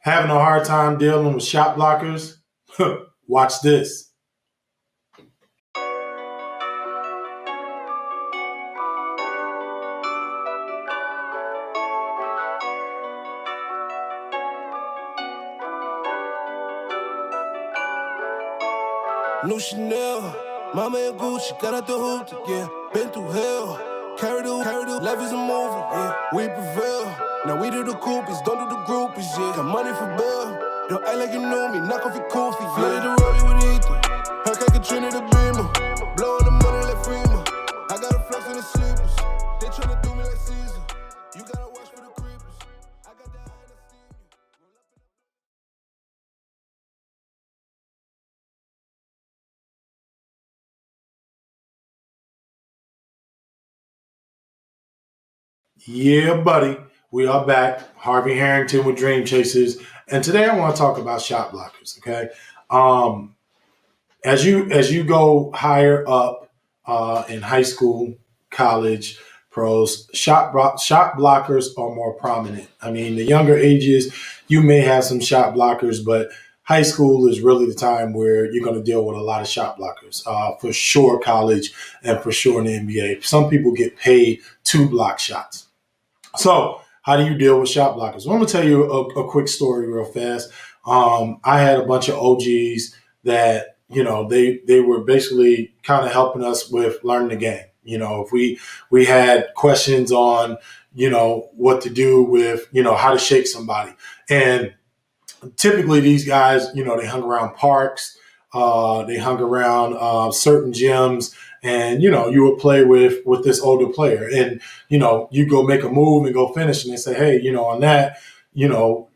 Having a hard time dealing with shot blockers? Watch this. New Chanel, Mama and Gucci, got out the hoop, yeah. Been through hell, carry the, life is a movie, yeah. We prevail, now we do the coupies, don't do the groupies, yeah. Got money for bail, don't act like you know me, knock off your coffee, yeah. Flooded the rollie with Ethan, Hurricane Katrina the Beamer, blowing the money like Freeman. I got a flex in the sleepers, they tryna do me like Caesar. You gotta watch for the creepers, I got that anesthesia. Yeah, buddy. We are back. Harvey Harrington with Dream Chasers. And today I want to talk about shot blockers. Okay. Um, as you go higher up in high school, college, pros, shot blockers are more prominent. I mean, the younger ages, you may have some shot blockers, but high school is really the time where you're going to deal with a lot of shot blockers. For sure, college and for sure in the NBA. Some people get paid to block shots. So, how do you deal with shot blockers? Well, I'm gonna tell you a quick story real fast. I had a bunch of OGs that they were basically kind of helping us with learning the game. If we had questions on what to do with how to shake somebody, and typically these guys they hung around parks, they hung around certain gyms, and you would play with this older player, and you go make a move and go finish, and they say, hey, on that, you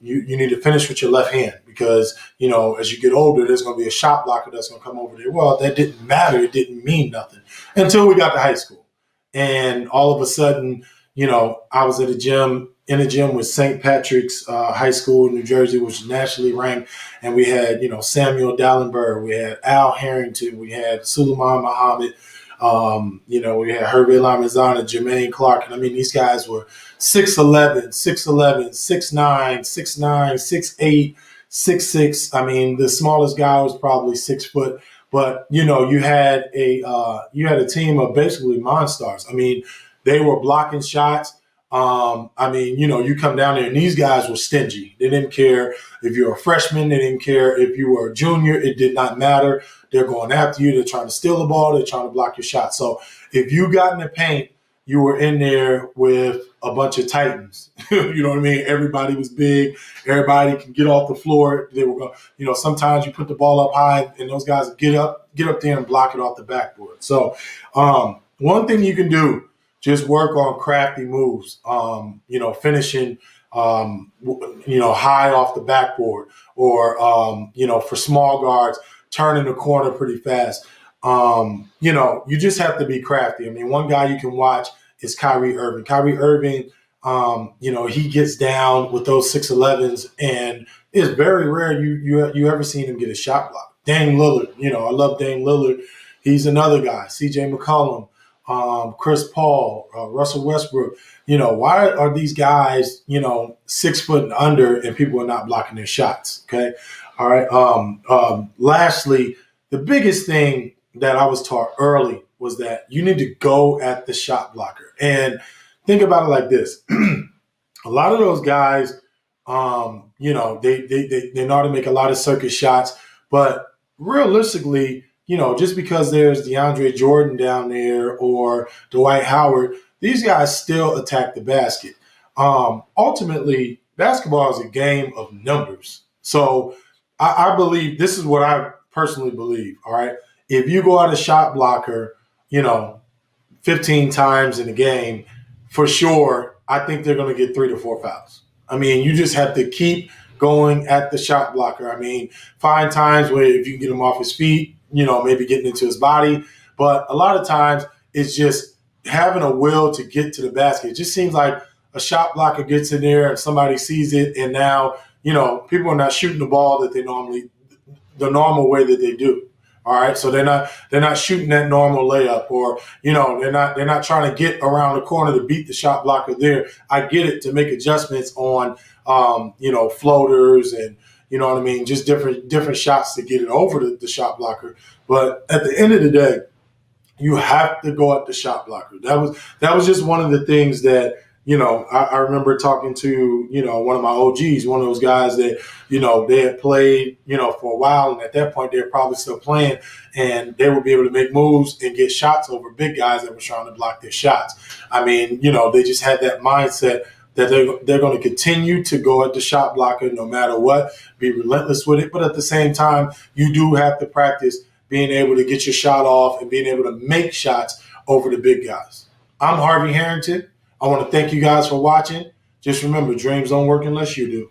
need to finish with your left hand because as you get older, there's going to be a shot blocker that's going to come over there. Well, that didn't matter. It didn't mean nothing until we got to high school, and all of a sudden, I was at a gym in a gym with St. Patrick's High School in New Jersey, which is nationally ranked. And we had, Samuel Dallenberg, we had Al Harrington, we had Suleiman Muhammad, we had Herbie Lamazana, Jermaine Clark. And I mean, these guys were 6'11", 6'11", 6'9", 6'9", 6'8", 6'6". I mean, the smallest guy was probably 6 foot. But, you had a team of basically monsters. I mean, they were blocking shots. You come down there and these guys were stingy. They didn't care if you're a freshman. They didn't care if you were a junior. It did not matter. They're going after you. They're trying to steal the ball. They're trying to block your shot. So if you got in the paint, you were in there with a bunch of titans. You know what I mean? Everybody was big. Everybody can get off the floor. They were going, sometimes you put the ball up high and those guys get up there and block it off the backboard. So one thing you can do, just work on crafty moves, finishing, high off the backboard or, for small guards, turning the corner pretty fast. You just have to be crafty. I mean, one guy you can watch is Kyrie Irving. Kyrie Irving, he gets down with those 6'11s, and it's very rare you ever seen him get a shot block. Dame Lillard, I love Dame Lillard. He's another guy. C.J. McCollum. Chris Paul, Russell Westbrook. Why are these guys, 6 foot and under, and people are not blocking their shots? Okay. All right. Lastly, the biggest thing that I was taught early was that you need to go at the shot blocker. And think about it like this. A lot of those guys, they know how to make a lot of circus shots, but realistically, just because there's DeAndre Jordan down there or Dwight Howard, these guys still attack the basket. Ultimately, basketball is a game of numbers. So I believe this is what I personally believe. All right. If you go out a shot blocker, 15 times in a game, for sure, I think they're going to get 3 to 4 fouls. I mean, you just have to keep going at the shot blocker. I mean, find times where if you can get him off his feet, maybe getting into his body. But a lot of times it's just having a will to get to the basket. It just seems like a shot blocker gets in there and somebody sees it, and now, people are not shooting the ball that the normal way that they do. All right. So they're not shooting that normal layup, or, they're not trying to get around the corner to beat the shot blocker there. I get it, to make adjustments on floaters and, you know what I mean, just different shots to get it over the shot blocker. But at the end of the day, you have to go at the shot blocker. That was just one of the things that, I remember talking to, one of my OGs, one of those guys that, they had played, for a while. And at that point, they were probably still playing, and they would be able to make moves and get shots over big guys that were trying to block their shots. I mean, they just had that mindset that they're going to continue to go at the shot blocker no matter what, be relentless with it. But at the same time, you do have to practice being able to get your shot off and being able to make shots over the big guys. I'm Harvey Harrington. I want to thank you guys for watching. Just remember, dreams don't work unless you do.